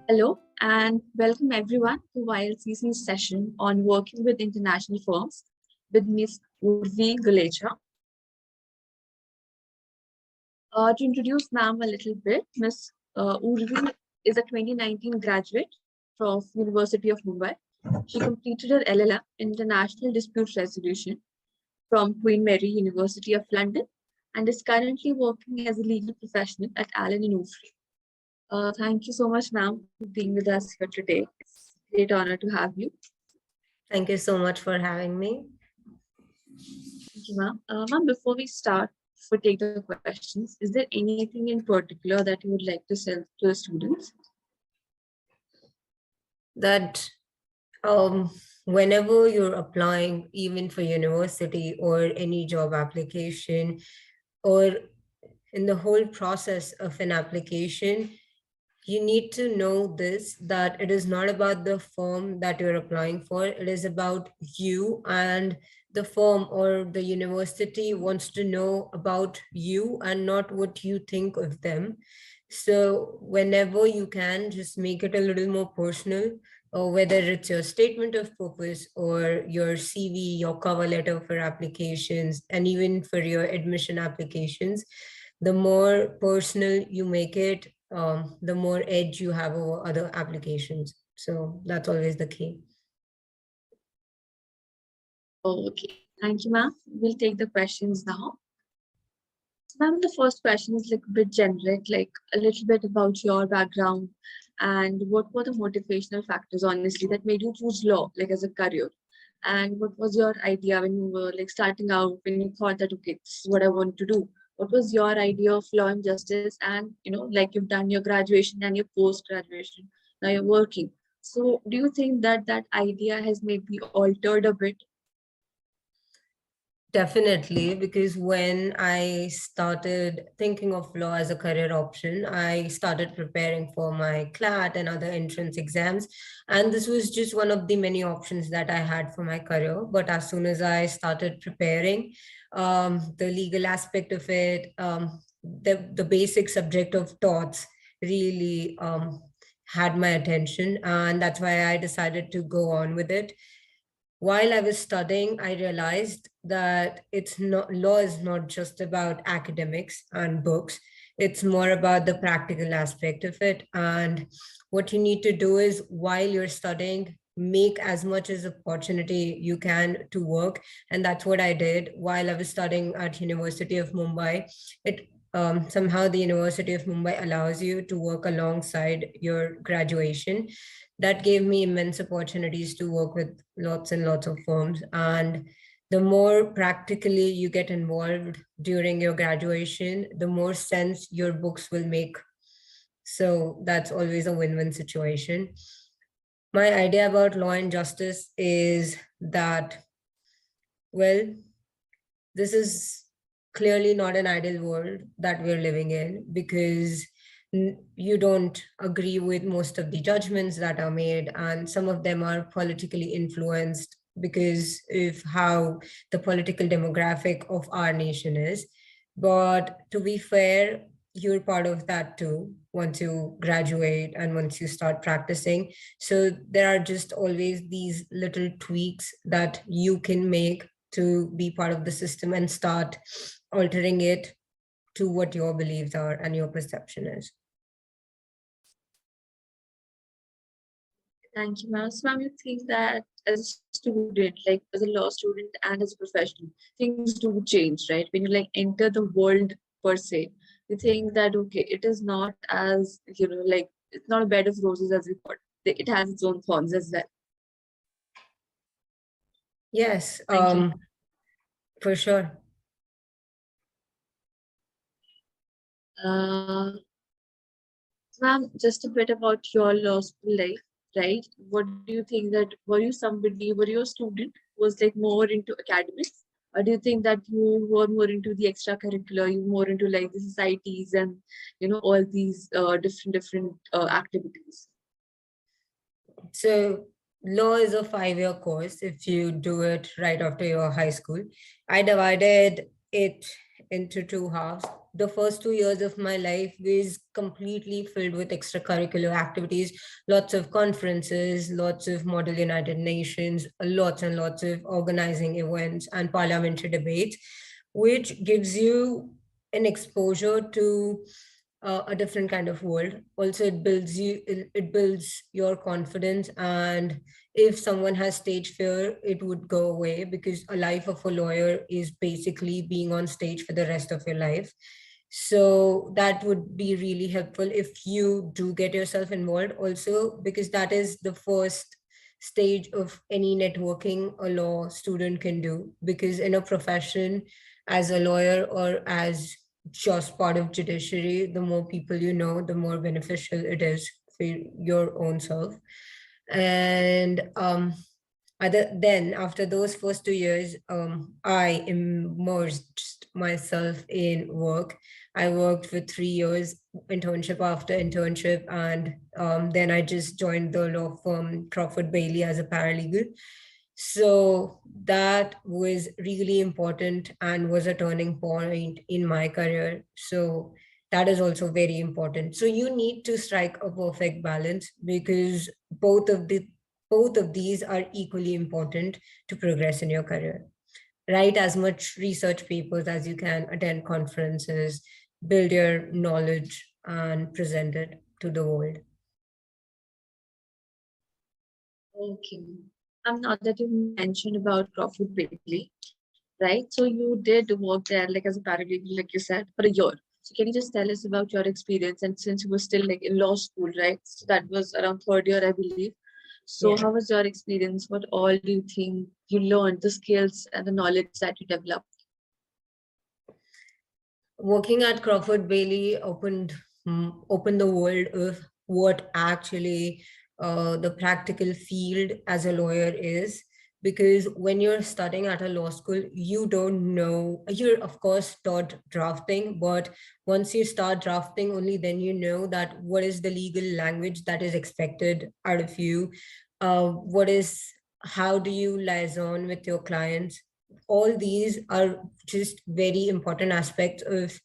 Hello and welcome everyone to YLCC's session on working with international firms with Ms. Urvi Gulechha. To introduce ma'am a little bit, Ms. Urvi is a 2019 graduate of University of Mumbai. She completed her LLM International Dispute Resolution from Queen Mary University of London and is currently working as a legal professional at Allen Overy. Thank you so much, ma'am, for being with us here today. It's a great honor to have you. Thank you so much for having me. Thank you, ma'am. Ma'am, before we start, take the questions, is there anything in particular that you would like to say to the students? That whenever you're applying, even for university or any job application, or in the whole process of an application, you need to know this, that it is not about the firm that you're applying for. It is about you, and the firm or the university wants to know about you and not what you think of them. So whenever you can, just make it a little more personal, or whether it's your statement of purpose or your CV, your cover letter for applications, and even for your admission applications. The more personal you make it, the more edge you have over other applications. So that's always the key. Okay, thank you, ma'am. We'll take the questions now. Ma'am, the first question is like a bit generic, like a little bit about your background and what were the motivational factors, honestly, that made you choose law, like as a career? And what was your idea when you were like starting out, when you thought that, okay, this is what I want to do? What was your idea of law and justice? And, like you've done your graduation and your post-graduation, now you're working. So do you think that that idea has maybe altered a bit? Definitely, because when I started thinking of law as a career option, I started preparing for my CLAT and other entrance exams. And this was just one of the many options that I had for my career. But as soon as I started preparing, the legal aspect of it, the basic subject of torts really had my attention. And that's why I decided to go on with it. While I was studying, I realized that law is not just about academics and books. It's more about the practical aspect of it. And what you need to do is, while you're studying, make as much as opportunity you can to work. And that's what I did while I was studying at University of Mumbai. Somehow the University of Mumbai allows you to work alongside your graduation. That gave me immense opportunities to work with lots and lots of firms. And the more practically you get involved during your graduation, the more sense your books will make. So that's always a win-win situation. My idea about law and justice is that, well, this is clearly not an ideal world that we're living in, because you don't agree with most of the judgments that are made, and some of them are politically influenced because of how the political demographic of our nation is. But to be fair, you're part of that too once you graduate and once you start practicing. So there are just always these little tweaks that you can make to be part of the system and start altering it to what your beliefs are and your perception is. Thank you, ma'am. So, ma'am, you think that as a student, like as a law student and as a professional, things do change, right? When you like enter the world per se, you think that, okay, it is not as, like it's not a bed of roses as we thought. It has its own thorns as well. Yes, Thank you. For sure. Ma'am, just a bit about your law school life, right? What do you think that, were you a student who was like more into academics? Or do you think that you were more into the extracurricular, you were more into like the societies and, all these different activities? So law is a 5-year course if you do it right after your high school. I divided it into two halves. The first 2 years of my life was completely filled with extracurricular activities, lots of conferences, lots of Model United Nations, lots and lots of organizing events and parliamentary debates, which gives you an exposure to a different kind of world. Also, it builds your confidence, and if someone has stage fear, it would go away, because a life of a lawyer is basically being on stage for the rest of your life. So that would be really helpful if you do get yourself involved, also because that is the first stage of any networking a law student can do. Because in a profession as a lawyer or as just part of judiciary, the more people you know, the more beneficial it is for your own self. And after those first 2 years, I immersed myself in work. I worked for 3 years, internship after internship, and then I just joined the law firm Crawford Bailey as a paralegal. So that was really important and was a turning point in my career. So that is also very important. So you need to strike a perfect balance, because both of these are equally important to progress in your career. Write as much research papers as you can, attend conferences, build your knowledge, and present it to the world. Okay. Now that you mentioned about Crawford Bailey, right? So you did work there like as a paralegal, like you said, for a year. So can you just tell us about your experience? And since you were still like in law school, right? So that was around third year, I believe. So Yeah. how was your experience? What all do you think you learned, the skills and the knowledge that you developed? Working at Crawford Bailey opened the world of what actually the practical field as a lawyer is. Because when you're studying at a law school, you don't know, you're of course taught drafting, but once you start drafting, only then you know that what is the legal language that is expected out of you. What is How do you liaison with your clients? All these are just very important aspects of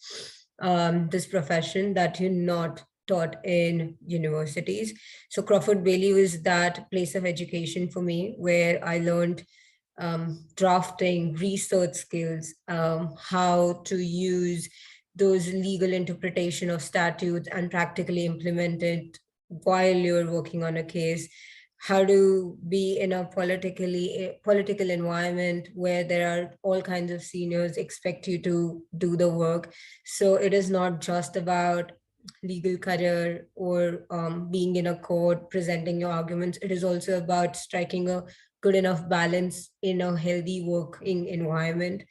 this profession that you're not taught in universities. So Crawford Bailey was that place of education for me, where I learned drafting, research skills, how to use those legal interpretation of statutes and practically implement it while you're working on a case. How to be in a political environment where there are all kinds of seniors expect you to do the work. So it is not just about legal career or being in a court presenting your arguments. It is also about striking a good enough balance in a healthy working environment.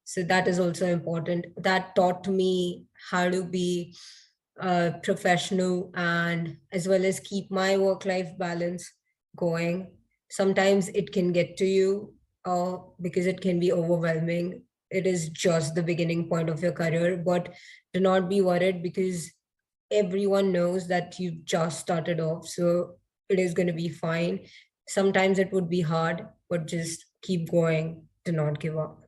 So that is also important. That taught me how to be professional, and as well as keep my work life balance going. Sometimes it can get to you because it can be overwhelming. It is just the beginning point of your career, but do not be worried, because everyone knows that you've just started off. So it is going to be fine. Sometimes it would be hard, but just keep going. Do not give up.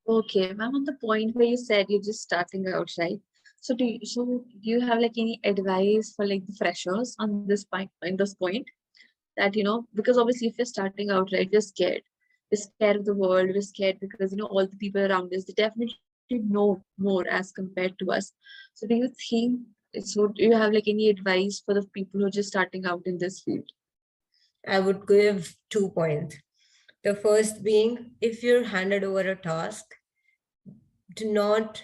Okay, ma'am, on the point where you said you're just starting out, right? So do you have like any advice for like the freshers on this point that because obviously if you're starting out, right, we're scared. We're scared of the world, we're scared because all the people around us, they definitely know more as compared to us. So do you think do you have like any advice for the people who are just starting out in this field? I would give 2 points. The first being, if you're handed over a task, do not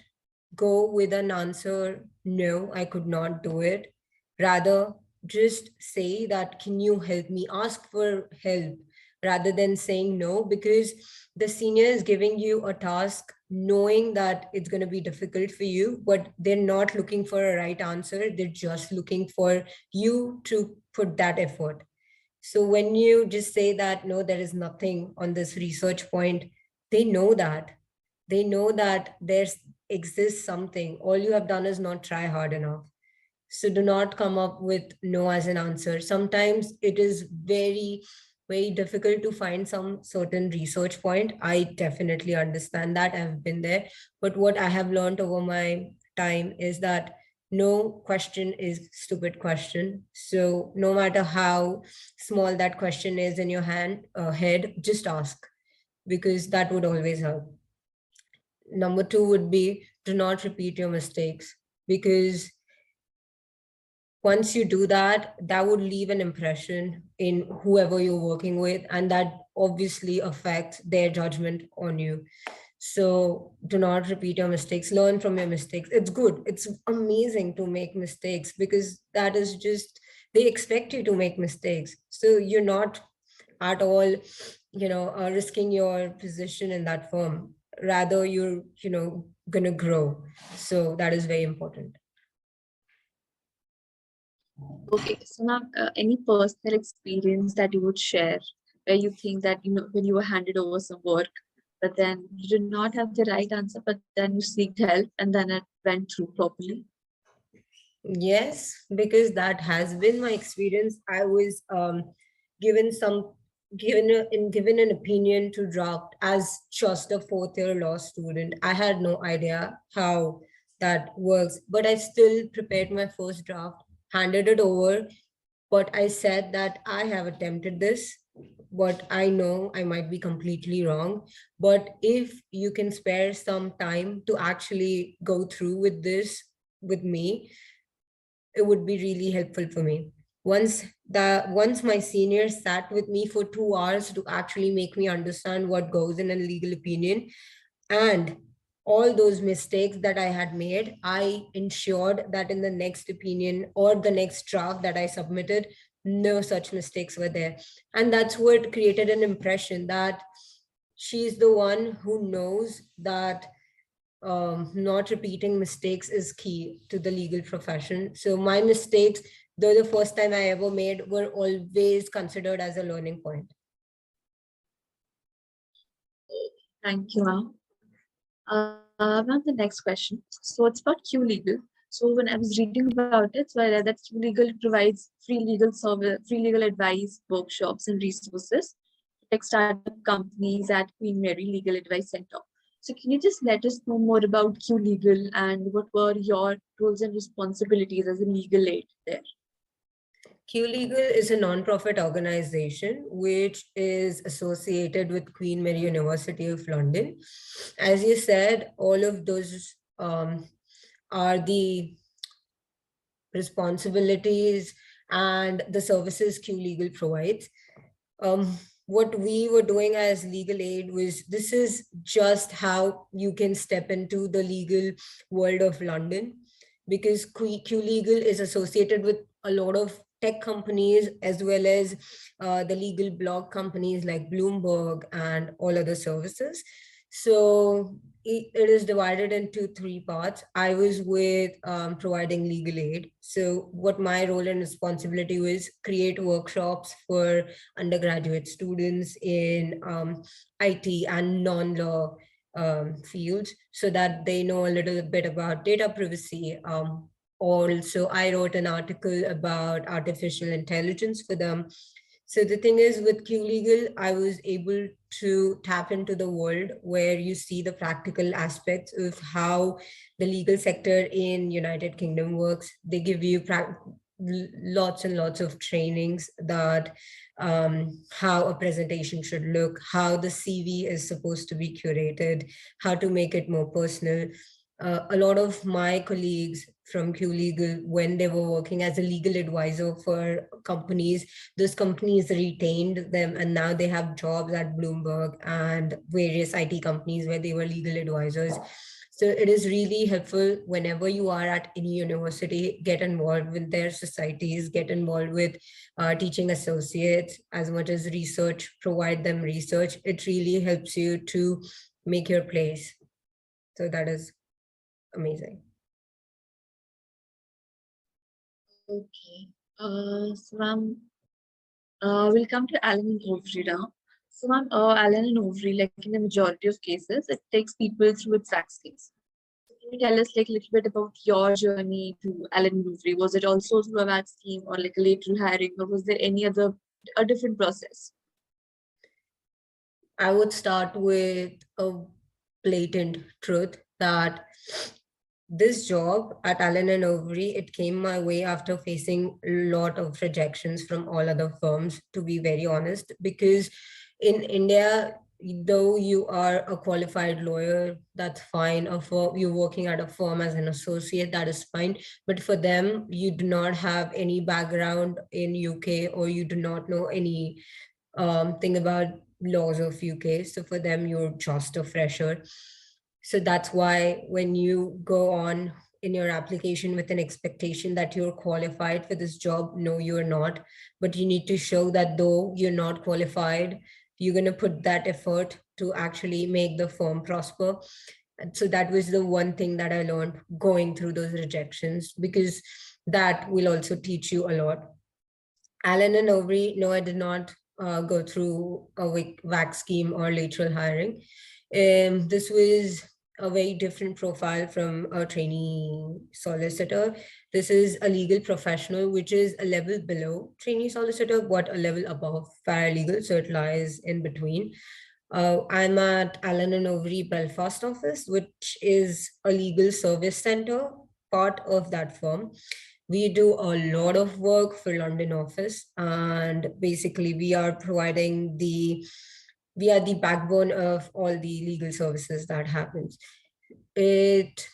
go with an answer, no, I could not do it. Rather, just say that, can you help me? Ask for help rather than saying no, because the senior is giving you a task knowing that it's going to be difficult for you, but they're not looking for a right answer. They're just looking for you to put that effort. So when you just say that, no, there is nothing on this research point, they know that. They know that there's exists something. All you have done is not try hard enough. So do not come up with no as an answer. Sometimes it is very very difficult to find some certain research point. I definitely understand that. I've been there. But what I have learned over my time is that no question is stupid question. So no matter how small that question is in your head, just ask, because that would always help. Number two would be, do not repeat your mistakes, because once you do that, that would leave an impression in whoever you're working with, and that obviously affects their judgment on you. So do not repeat your mistakes, learn from your mistakes. It's good, it's amazing to make mistakes, because that is just, they expect you to make mistakes. So you're not at all, risking your position in that firm. Rather, you're, gonna grow. So that is very important. Okay, so now any personal experience that you would share where you think that, when you were handed over some work, but then you did not have the right answer, but then you seeked help and then it went through properly? Yes, because that has been my experience. I was given some given an opinion to draft as just a fourth year law student. I had no idea how that works, but I still prepared my first draft, handed it over, but I said that I have attempted this, but I know I might be completely wrong. But if you can spare some time to actually go through with this with me, it would be really helpful for me. Once my seniors sat with me for 2 hours to actually make me understand what goes in a legal opinion, and all those mistakes that I had made, I ensured that in the next opinion or the next draft that I submitted, no such mistakes were there. And that's what created an impression that she's the one who knows that not repeating mistakes is key to the legal profession. So my mistakes, though the first time I ever made, were always considered as a learning point. Thank you, ma'am. Now the next question. So it's about Q Legal. So when I was reading about it, so I read that Q Legal provides free legal service, free legal advice, workshops, and resources to tech startup companies at Queen Mary Legal Advice Center. So can you just let us know more about Q Legal and what were your roles and responsibilities as a legal aid there? Q Legal is a non-profit organization which is associated with Queen Mary University of London. As you said, all of those are the responsibilities and the services Q Legal provides. What we were doing as legal aid was, this is just how you can step into the legal world of London, because Q Legal is associated with a lot of tech companies as well as the legal blog companies like Bloomberg and all other services. So it is divided into three parts. I was with providing legal aid. So what my role and responsibility was, create workshops for undergraduate students in IT and non-law fields, so that they know a little bit about data privacy. Also, I wrote an article about artificial intelligence for them. So the thing is, with Q Legal, I was able to tap into the world where you see the practical aspects of how the legal sector in United Kingdom works. They give you lots and lots of trainings that how a presentation should look, how the CV is supposed to be curated, how to make it more personal. A lot of my colleagues from Q Legal, when they were working as a legal advisor for companies, those companies retained them, and now they have jobs at Bloomberg and various IT companies where they were legal advisors. So it is really helpful whenever you are at any university, get involved with their societies, get involved with teaching associates as much as research, provide them research. It really helps you to make your place. So that is amazing. Okay. So ma'am, we'll come to Allen and Overy now. So ma'am, Allen and Overy, like in the majority of cases, it takes people through exact skills. Can you tell us like a little bit about your journey to Allen Overy? Was it also through a VAC scheme or like a lateral hiring, or was there any other a different process? I would start with a blatant truth that this job at Allen and Overy, it came my way after facing a lot of rejections from all other firms, to be very honest, because in India, though you are a qualified lawyer, that's fine. A firm, you're working at a firm as an associate, that is fine. But for them, you do not have any background in UK, or you do not know any thing about laws of UK. So for them, you're just a fresher. So that's why when you go on in your application with an expectation that you're qualified for this job, no, you're not. But you need to show that though you're not qualified, you're going to put that effort to actually make the firm prosper. And so that was the one thing that I learned going through those rejections, because that will also teach you a lot. Allen and Overy, no, I did not go through a WAC scheme or lateral hiring. This was a very different profile from a trainee solicitor. This is a legal professional, which is a level below trainee solicitor, but a level above paralegal, so it lies in between. I'm at Allen and Overy Belfast office, which is a legal service center, part of that firm. We do a lot of work for London office, and basically we are the backbone of all the legal services that happens. It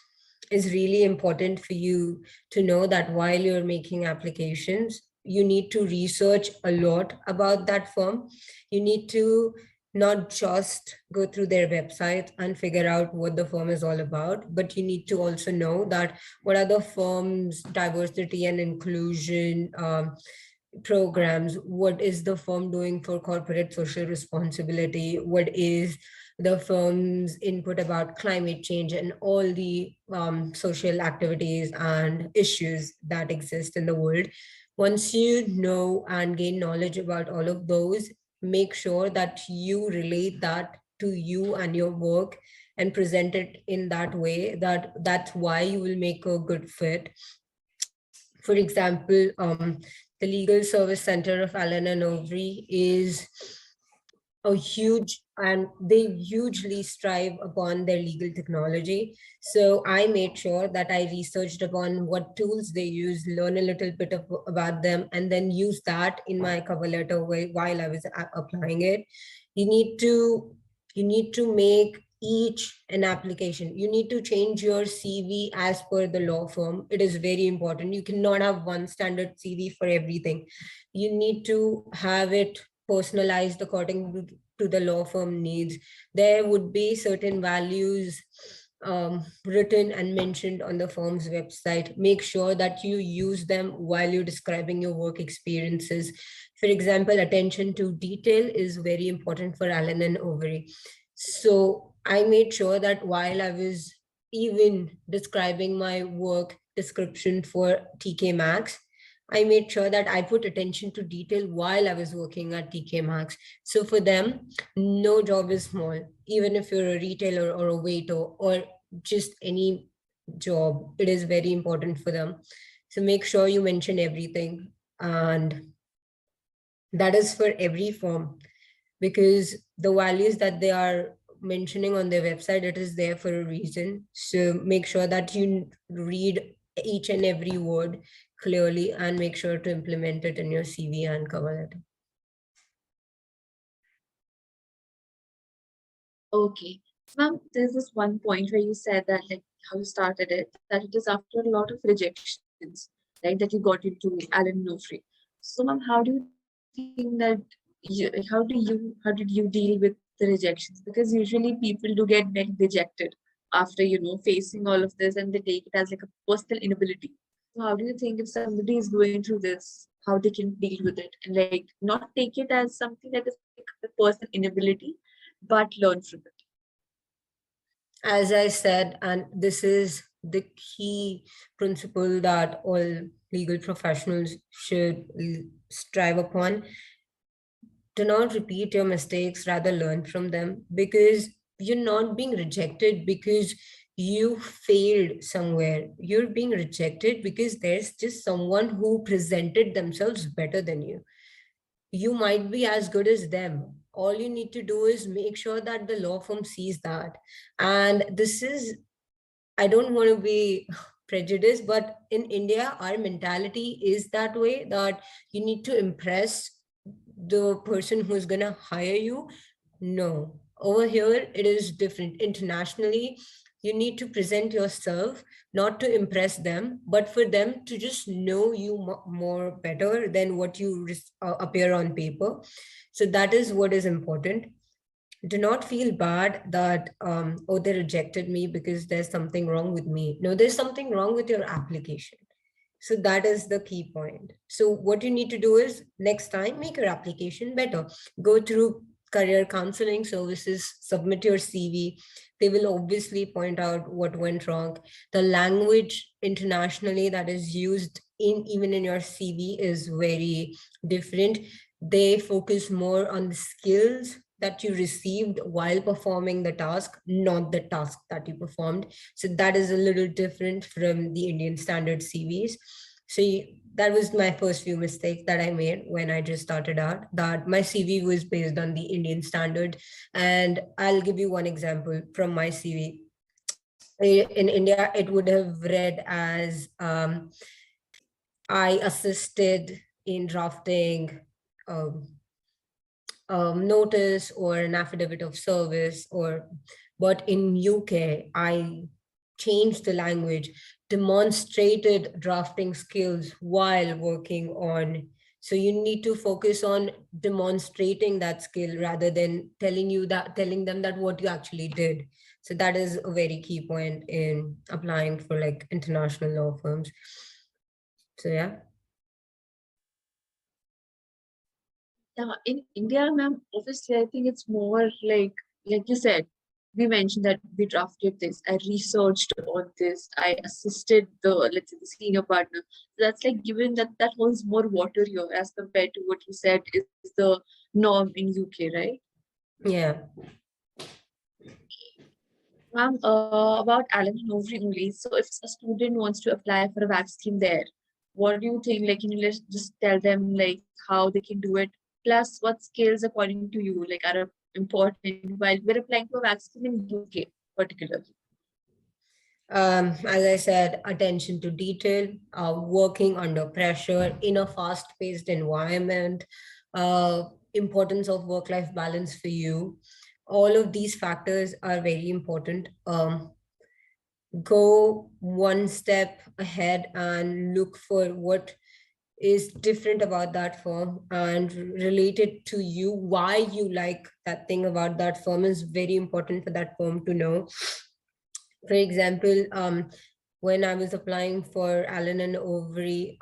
is really important for you to know that while you're making applications, you need to research a lot about that firm. You need to not just go through their website and figure out what the firm is all about, but you need to also know that what are the firm's diversity and inclusion programs, what is the firm doing for corporate social responsibility, what is the firm's input about climate change and all the social activities and issues that exist in the world. Once you know and gain knowledge about all of those, make sure that you relate that to you and your work and present it in that way, that that's why you will make a good fit. For example, the Legal Service Center of Allen and Overy is a huge, and they hugely strive upon their legal technology. So I made sure that I researched upon what tools they use, learn a little bit about them, and then use that in my cover letter while I was applying it. You need to make each an application. You need to change your CV as per the law firm. It is very important. You cannot have one standard CV for everything. You need to have it personalized according to the law firm needs. There would be certain values written and mentioned on the firm's website. Make sure that you use them while you're describing your work experiences. For example, attention to detail is very important for Allen and Overy. So I made sure that while I was even describing my work description for TK Maxx, I made sure that I put attention to detail while I was working at TK Maxx. So for them, no job is small, even if you're a retailer or a waiter or just any job, it is very important for them. So make sure you mention everything. And that is for every firm, because the values that they are mentioning on their website, it is there for a reason. So make sure that you read each and every word clearly and make sure to implement it in your CV and cover letter. Okay. So, ma'am, there's this one point where you said that, like, how you started it, that it is after a lot of rejections, right, that you got into Allen Overy. So, ma'am, how do you think that how did you deal with the rejections? Because usually people do get very rejected after, facing all of this, and they take it as like a personal inability. So how do you think if somebody is going through this, how they can deal with it and like not take it as something that is like a personal inability, but learn from it? As I said, and this is the key principle that all legal professionals should strive upon: do not repeat your mistakes, rather learn from them, because you're not being rejected because you failed somewhere. You're being rejected because there's just someone who presented themselves better than you. You might be as good as them, all you need to do is make sure that the law firm sees that. And this is, I don't want to be prejudiced, but in India, our mentality is that way, that you need to impress the person who's going to hire you. No, over here, it is different. Internationally, you need to present yourself not to impress them, but for them to just know you more better than what you appear on paper. So that is what is important. Do not feel bad that oh, they rejected me because there's something wrong with me. No, there's something wrong with your application. So that is the key point. So what you need to do is, next time, make your application better. Go through career counseling services, submit your CV. They will obviously point out what went wrong. The language internationally that is used in even in your CV is very different. They focus more on the skills that you received while performing the task, not the task that you performed. So that is a little different from the Indian standard CVs. So that was my first few mistakes that I made when I just started out, that my CV was based on the Indian standard. And I'll give you one example from my CV. In India, it would have read as I assisted in drafting um, notice or an affidavit of service, or but in UK I changed the language, demonstrated drafting skills while working on. So you need to focus on demonstrating that skill rather than telling them that what you actually did. So that is a very key point in applying for like international law firms. So yeah. Yeah, in India, ma'am, obviously, I think it's more like you said, we mentioned that we drafted this, I researched on this, I assisted the, let's say, the senior partner. So that's like given that that holds more water here as compared to what you said is the norm in UK, right? Yeah. Ma'am, about Allen Overy only. So if a student wants to apply for a vac scheme there, what do you think? Like, can you just tell them like how they can do it? Plus, what skills according to you like are important while we're applying for a vac scheme in UK particularly? As I said, attention to detail, working under pressure in a fast-paced environment, importance of work-life balance for you. All of these factors are very important. Go one step ahead and look for what is different about that firm and relate it to you. Why you like that thing about that firm is very important for that firm to know. For example, when I was applying for Allen and Overy,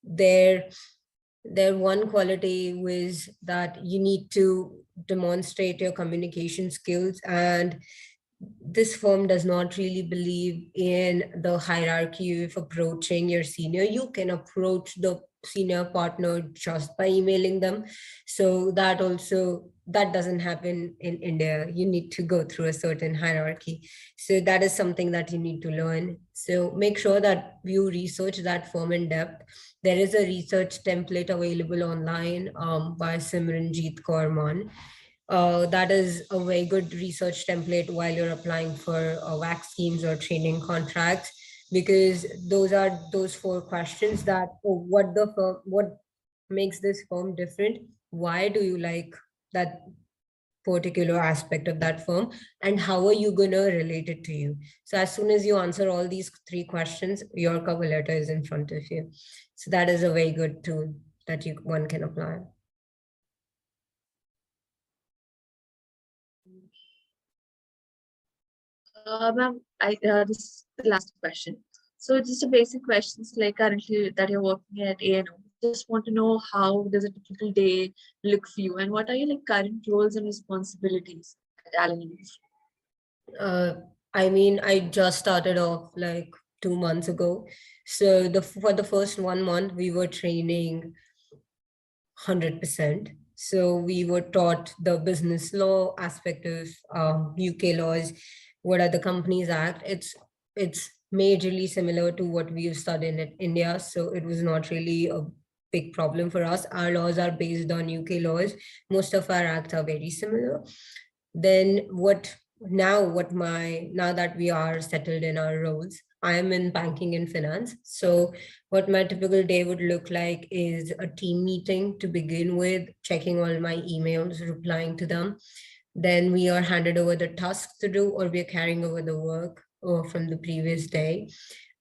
their one quality was that you need to demonstrate your communication skills, and this firm does not really believe in the hierarchy of approaching your senior. You can approach the senior partner just by emailing them. So that doesn't happen in India. You need to go through a certain hierarchy. So that is something that you need to learn. So make sure that you research that firm in depth. There is a research template available online by Simranjeet Kaur. That is a very good research template while you're applying for WAC schemes or training contracts, because those are those four questions that, oh, what makes this firm different? Why do you like that particular aspect of that firm, and how are you going to relate it to you? So as soon as you answer all these three questions, your cover letter is in front of you. So that is a very good tool that one can apply. Ma'am, this is the last question. So it's just a basic questions like currently that you're working at ANO. Just want to know how does a typical day look for you, and what are your like current roles and responsibilities at Allen University? Uh, I mean, I just started off like 2 months ago. So for the first 1 month, we were training 100%. So we were taught the business law aspect of UK laws. What are the Companies Act? It's majorly similar to what we've studied in India. So it was not really a big problem for us. Our laws are based on UK laws. Most of our acts are very similar. Then now that we are settled in our roles, I am in banking and finance. So what my typical day would look like is a team meeting to begin with, checking all my emails, replying to them. Then we are handed over the tasks to do, or we are carrying over the work from the previous day.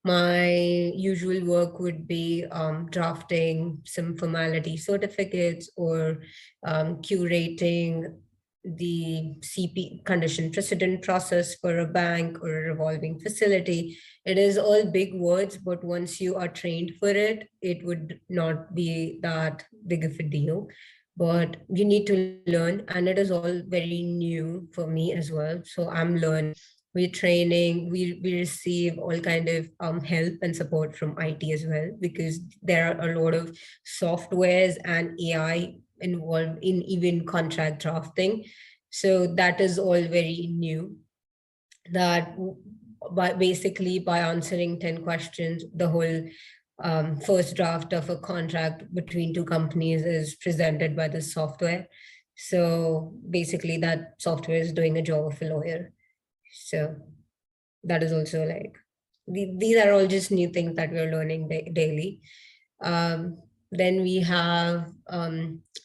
My usual work would be drafting some formality certificates or curating the CP, condition precedent process, for a bank or a revolving facility. It is all big words, but once you are trained for it, it would not be that big of a deal. But you need to learn, and it is all very new for me as well. So I'm learning. We're training, we receive all kind of help and support from IT as well, because there are a lot of softwares and AI involved in even contract drafting. So that is all very new. That by answering 10 questions, the whole first draft of a contract between two companies is presented by the software. So basically, that software is doing a job of a lawyer. So that is also like, these are all just new things that we're learning daily. Then we have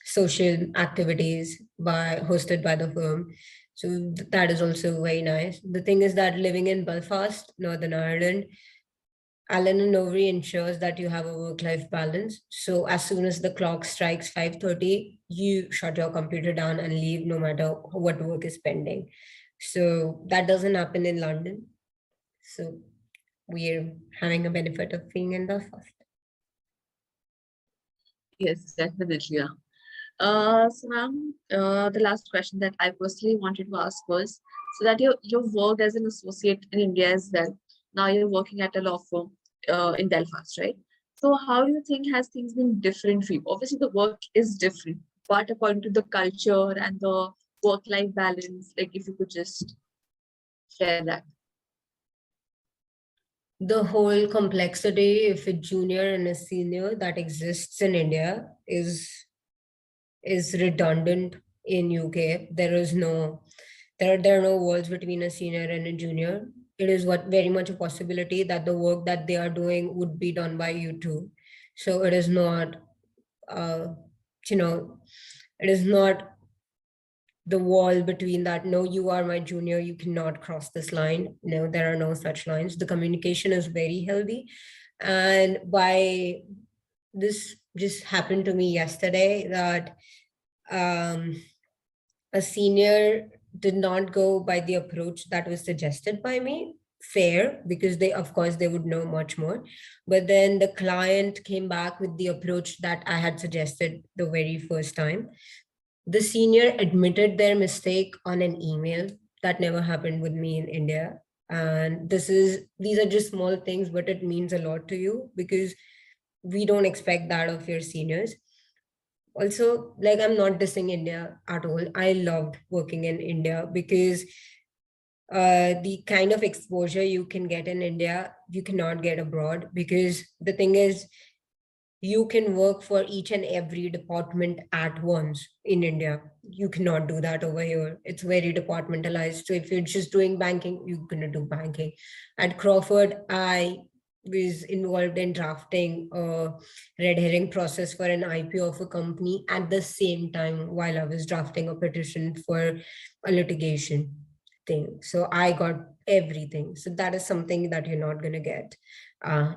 social activities hosted by the firm. So that is also very nice. The thing is that living in Belfast, Northern Ireland, Allen Overy ensures that you have a work-life balance. So as soon as the clock strikes 5:30, you shut your computer down and leave, no matter what work is pending. So that doesn't happen in London. So we're having a benefit of being in Belfast. Yes, definitely. Yeah. So ma'am, the last question that I personally wanted to ask was, so that you worked as an associate in India as well. Now you're working at a law firm in Belfast, right? So how do you think has things been different for you? Obviously, the work is different, but according to the culture and the work-life balance, like if you could just share that. The whole complexity of a junior and a senior that exists in India is redundant in UK. There are no walls between a senior and a junior. It is very much a possibility that the work that they are doing would be done by you too. So it is not, uh, you know, it is not the wall between that. No, you are my junior, you cannot cross this line. No, there are no such lines. The communication is very healthy. And by this just happened to me yesterday, that um, a senior did not go by the approach that was suggested by me. Fair, because they, of course, they would know much more. But then the client came back with the approach that I had suggested the very first time. The senior admitted their mistake on an email. That never happened with me in India. And these are just small things, but it means a lot to you, because we don't expect that of your seniors. Also, like, I'm not dissing India at all. I loved working in India, because the kind of exposure you can get in India, you cannot get abroad. Because the thing is, you can work for each and every department at once in India. You cannot do that over here. It's very departmentalized. So if you're just doing banking, you're going to do banking. At Crawford, I was involved in drafting a red herring process for an IPO of a company at the same time while I was drafting a petition for a litigation thing. So I got everything. So that is something that you're not going to get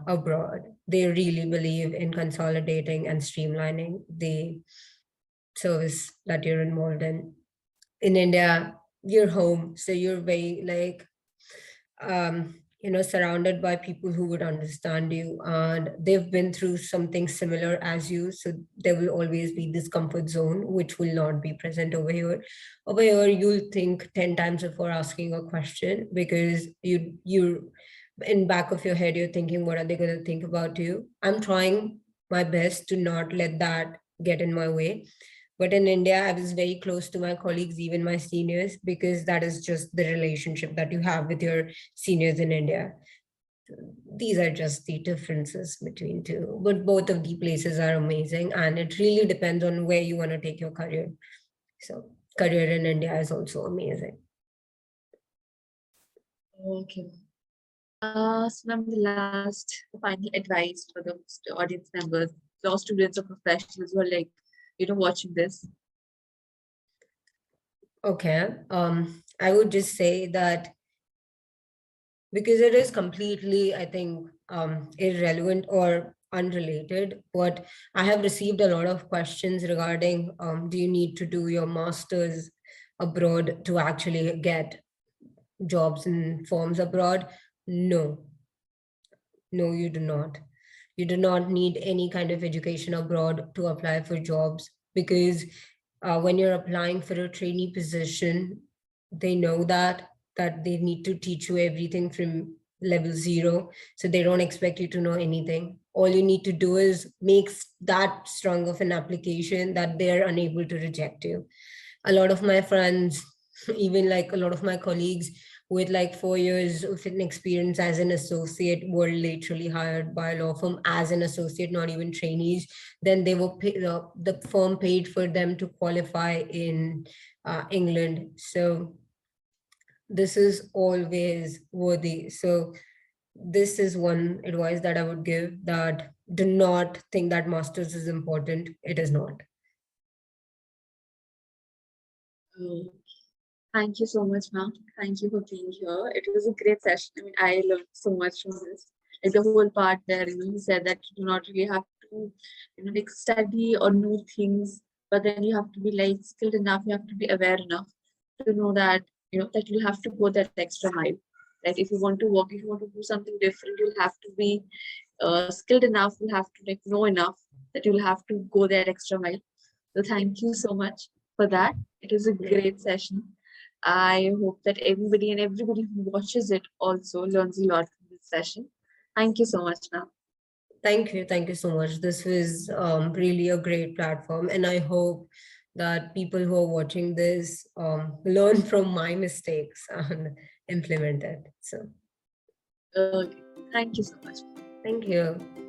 abroad. They really believe in consolidating and streamlining the service that you're involved in. In India, you're home, so you're very like, surrounded by people who would understand you, and they've been through something similar as you. So there will always be this comfort zone, which will not be present over here. Over here, you'll think 10 times before asking a question, because you're in back of your head, you're thinking, what are they going to think about you? I'm trying my best to not let that get in my way. But in India, I was very close to my colleagues, even my seniors, because that is just the relationship that you have with your seniors in India. These are just the differences between two, but both of the places are amazing, and it really depends on where you want to take your career. So career in India is also amazing. Okay. So ma'am, the last final advice for the audience members, law students or professionals who are like, watching this. Okay. I would just say that because it is completely, I think, irrelevant or unrelated, but I have received a lot of questions regarding do you need to do your master's abroad to actually get jobs in firms abroad? No, no, you do not. You do not need any kind of education abroad to apply for jobs because when you're applying for a trainee position, they know that they need to teach you everything from level zero. So they don't expect you to know anything. All you need to do is make that strong of an application that they're unable to reject you. A lot of my friends, even like a lot of my colleagues with like 4 years of an experience as an associate were literally hired by a law firm as an associate, not even trainees. Then they were the firm paid for them to qualify in England. So this is always worthy. So this is one advice that I would give, that do not think that masters is important. It is not. Mm. Thank you so much, ma'am. Thank you for being here. It was a great session. I mean, I learned so much from this. Like the whole part there, you said that you do not really have to, like study or know things, but then you have to be like skilled enough, you have to be aware enough to know that, that you have to go that extra mile. Like if you want to work, if you want to do something different, you'll have to be skilled enough, you'll have to like know enough that you'll have to go that extra mile. So thank you so much for that. It was a great session. I hope that everybody who watches it also learns a lot from this session. Thank you so much, ma'am. Thank you. Thank you so much. This was really a great platform. And I hope that people who are watching this learn from my mistakes and implement it. So, Okay. Thank you so much. thank you.